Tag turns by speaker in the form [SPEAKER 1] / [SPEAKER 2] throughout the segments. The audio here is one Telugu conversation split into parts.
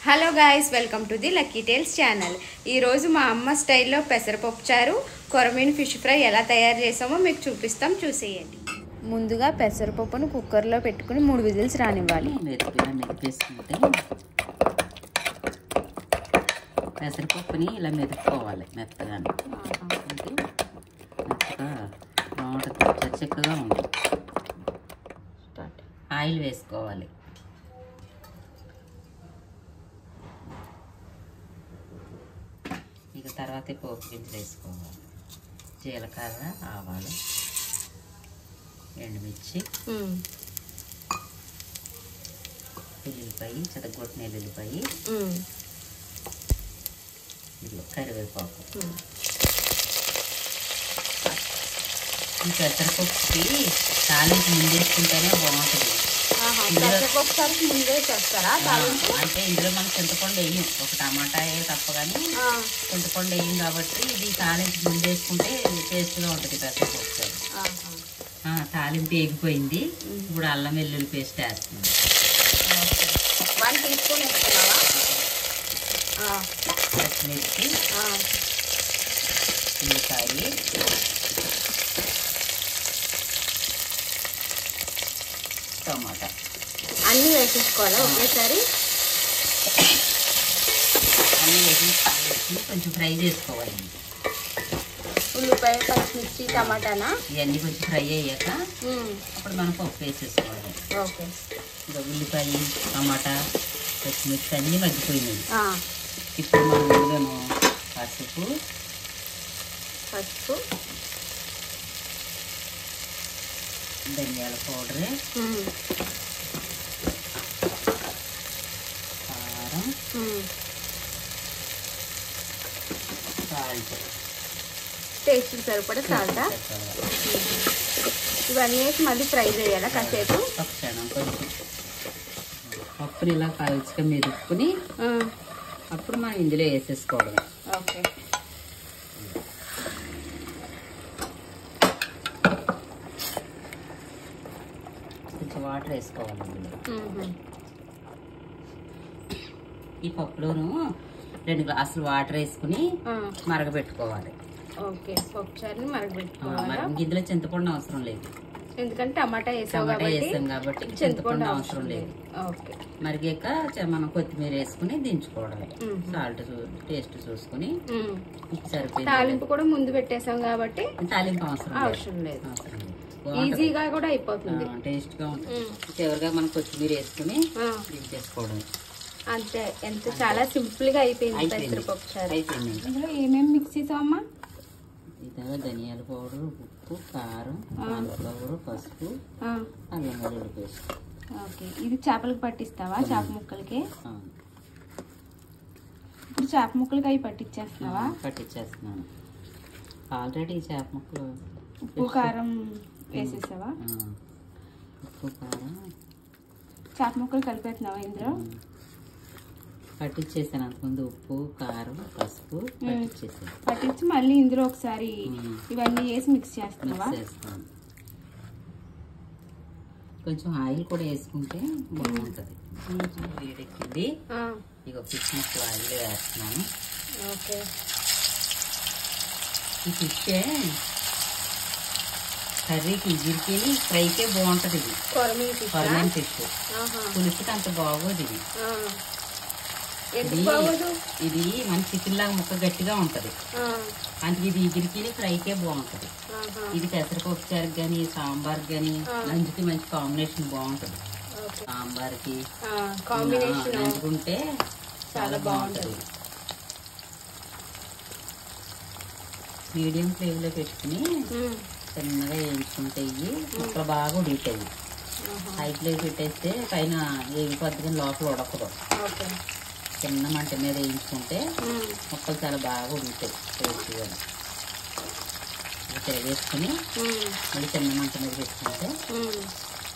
[SPEAKER 1] Hello guys, welcome to the lucky tales channel. ఈరోజు మా అమ్మ స్టైల్లో పెసరపప్పు చారు, కొరమీను ఫిష్ ఫ్రై ఎలా తయారు చేసామో మీకు చూపిస్తాం, చూసేయండి. ముందుగా పెసరపప్పును కుక్కర్లో పెట్టుకుని 3 విజిల్స్ రానివ్వాలి.
[SPEAKER 2] మెదిపేసుకుంటే పెసరపప్పుని ఇలా మెదుపుకోవాలి మెత్తగా. మెత్తగా బాగుంటుంది, చెక్కగా ఉంది. ఆయిల్ వేసుకోవాలి. ఇక తర్వాత పోపు గింజలు వేసుకోవాలి. జీలకర్ర, ఆవాలు, ఎండుమిర్చి, ఎల్లుల్లిపాయ, చెదగొట్టిన ఎల్లుల్లిపాయ, కరివేపాకు. ఈ పెసరపప్పుకి తాలింపు ముందేసుకుంటేనే బాగుంటుంది. అంటే ఇందులో మనం చింతపండు వేయం, ఒక టమాటా తప్ప కానీ చింతపండు వేయం కాబట్టి ఇది తాలింపు ముందేసుకుంటే టేస్ట్గా ఉంటుంది పెసరపప్పు చారు. తాలింపు వేగిపోయింది. ఇప్పుడు అల్లం వెల్లుల్లి పేస్ట్ వేస్తుంది. పచ్చిమిర్చి, ఉల్లిపాయ, టమాటా
[SPEAKER 1] అన్నీ వేసేసుకోవాలి ఒకేసారి.
[SPEAKER 2] అన్నీ వేసి కొంచెం ఫ్రై చేసుకోవాలి.
[SPEAKER 1] ఉల్లిపాయ, పచ్చిమిర్చి, టమాటానా
[SPEAKER 2] ఇవన్నీ కొంచెం ఫ్రై అయ్యాక అప్పుడు మనం పప్పు వేసేసుకోవాలి.
[SPEAKER 1] ఓకే.
[SPEAKER 2] ఇంకా ఉల్లిపాయ, టమాటా, పచ్చిమిర్చి అన్నీ మగ్గిపోయినాయి. ఇప్పుడు మనం ఇందులోను పసుపు, ధనియాల పౌడర్, కారం, సాల్ట్,
[SPEAKER 1] టేస్ట్ సరిపడా సాల్ట్. ఇవన్నీ వేసి మళ్ళీ ఫ్రై చేయాలా కాసేపు?
[SPEAKER 2] కొంచెం పప్పుని ఇలా పలుచగా మెదుపుకుని అప్పుడు మనం ఇందులో వేసేసుకోవడం.
[SPEAKER 1] ఓకే.
[SPEAKER 2] కొంచెం వాటర్ వేసుకోవాలి ఇందులో. ఈ పప్పులోను 2 గ్లాసులు వాటర్ వేసుకుని మరగబెట్టుకోవాలి.
[SPEAKER 1] ఓకే. పప్పు చారుని మరగబెట్టుకోవాలి.
[SPEAKER 2] ఇందులో చింతపండు అవసరం లేదు,
[SPEAKER 1] ఎందుకంటే టమాటా వేసాం
[SPEAKER 2] కాబట్టి చింతపండు అవసరం లేదు.
[SPEAKER 1] ఓకే.
[SPEAKER 2] మరిగాక మనం కొత్తిమీర వేసుకుని దించుకోవడమే. సాల్ట్ టేస్ట్ చూసుకుని సరిపోయింది.
[SPEAKER 1] తాలింపు కూడా ముందు పెట్టేసాం కాబట్టి
[SPEAKER 2] తాలింపు అవసరం లేదు.
[SPEAKER 1] ఈజీగా కూడా అయిపోతుంది,
[SPEAKER 2] టేస్ట్ గా ఉంటుంది. చివరిగా మనం కొత్తిమీర వేసుకుని దించేసుకోవడం
[SPEAKER 1] అంతే. ఎంత చాలా సింపుల్ గా అయిపోయింది పెసరపప్పు చారు. అయిపోయింది. ఇందులో ఏమేమి మిక్స్ చేసామమ్మా?
[SPEAKER 2] ఇదిగా ధనియాల పౌడర్, ఉప్పు, కారం, కాన్ఫ్లవర్, పసుపు, అల్లం వెల్లుల్లి పేస్ట్.
[SPEAKER 1] ఓకే. ఇది చేపలకు పట్టిస్తావా? చేప ముక్కలకి ఇప్పుడు చేప ముక్కలకి అవి పట్టించేస్తున్నావా?
[SPEAKER 2] పట్టించేస్తున్నాను ఆల్రెడీ. చేప ముక్కలు
[SPEAKER 1] ఉప్పు, కారం వేసేసావా?
[SPEAKER 2] ఉప్పు, కారం,
[SPEAKER 1] చేప ముక్కలు కలిపేస్తున్నావా ఇందులో?
[SPEAKER 2] పట్టించేసాను అంతకుముందు. ఉప్పు, కారం, పసుపు
[SPEAKER 1] పట్టించి మళ్ళీ ఇందులో ఒకసారి ఇవన్నీ వేసి మిక్స్ చేస్తున్నావా?
[SPEAKER 2] కొంచెం ఆయిల్ కూడా వేసుకుంటే బాగుంటుంది. వేడెక్కింది. ఇక ఫిష్ ముక్కలు ఆయిల్ వేస్తున్నాను.
[SPEAKER 1] ఓకే.
[SPEAKER 2] ఈ ఫిష్ కర్రీకి, గిరికీని ఫ్రైకే బాగుంటుంది. ఇది కొరమీను ఫిష్. పులుసుకి అంత బాగోదు ఇది. ఇది మన చికెన్ లాగా ముక్క గట్టిగా ఉంటది. అంటే ఇది గిరికీని ఫ్రైకే బాగుంటది. ఇది పెసరపప్పు చారుకి గాని, సాంబార్ గాని నంచుకి మంచి కాంబినేషన్ బాగుంటది. సాంబార్కి నంచుకుంటే చాలా బాగుంటది. మీడియం ఫ్లేమ్ లో పెట్టుకుని చిన్నగా వేయించుకుంటే ఇవి ముక్కలు బాగా ఉడిగుతాయి. హై ఫ్లేమ్ పెట్టేస్తే పైన వేగిపోద్ది, లోపల ఉడకదు. చిన్న మంట మీద వేయించుకుంటే ముక్కలు చాలా బాగా ఉడుకుతాయి. టేస్ట్గా తిరగేసుకుని మళ్ళీ చిన్న మంట మీద పెట్టుకుంటే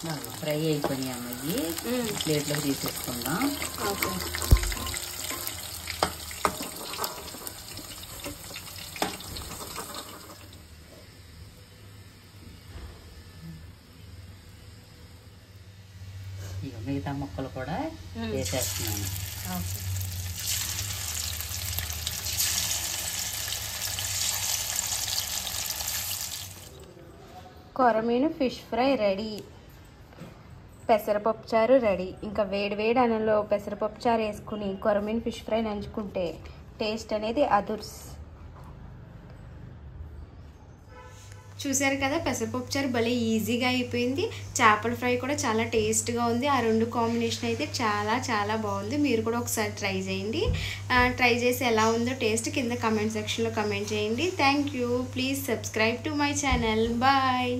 [SPEAKER 2] బాగా ఫ్రై అయిపోయినాయి అన్నది. ప్లేట్లోకి తీసేసుకుందాం. ఇక మిగతా ముక్కలు కూడా వేసేస్తున్నాను.
[SPEAKER 1] కొరమీను ఫిష్ ఫ్రై రెడీ. పెసరపప్పు చారు రెడీ. ఇంకా వేడి వేడి అన్నంలో పెసరపప్పు చారు వేసుకుని కొరమీను ఫిష్ ఫ్రై నంచుకుంటే టేస్ట్ అనేది అదుర్స్. చూసారు కదా, పెసరపప్పు చారు భలే ఈజీగా అయిపోయింది. చేపల ఫ్రై కూడా చాలా టేస్ట్గా ఉంది. ఆ రెండు కాంబినేషన్ అయితే చాలా చాలా బాగుంది. మీరు కూడా ఒకసారి ట్రై చేయండి. ట్రై చేసి ఎలా ఉందో టేస్ట్ కింద కమెంట్ సెక్షన్లో కమెంట్ చేయండి. Thank you. Please subscribe to my channel. Bye.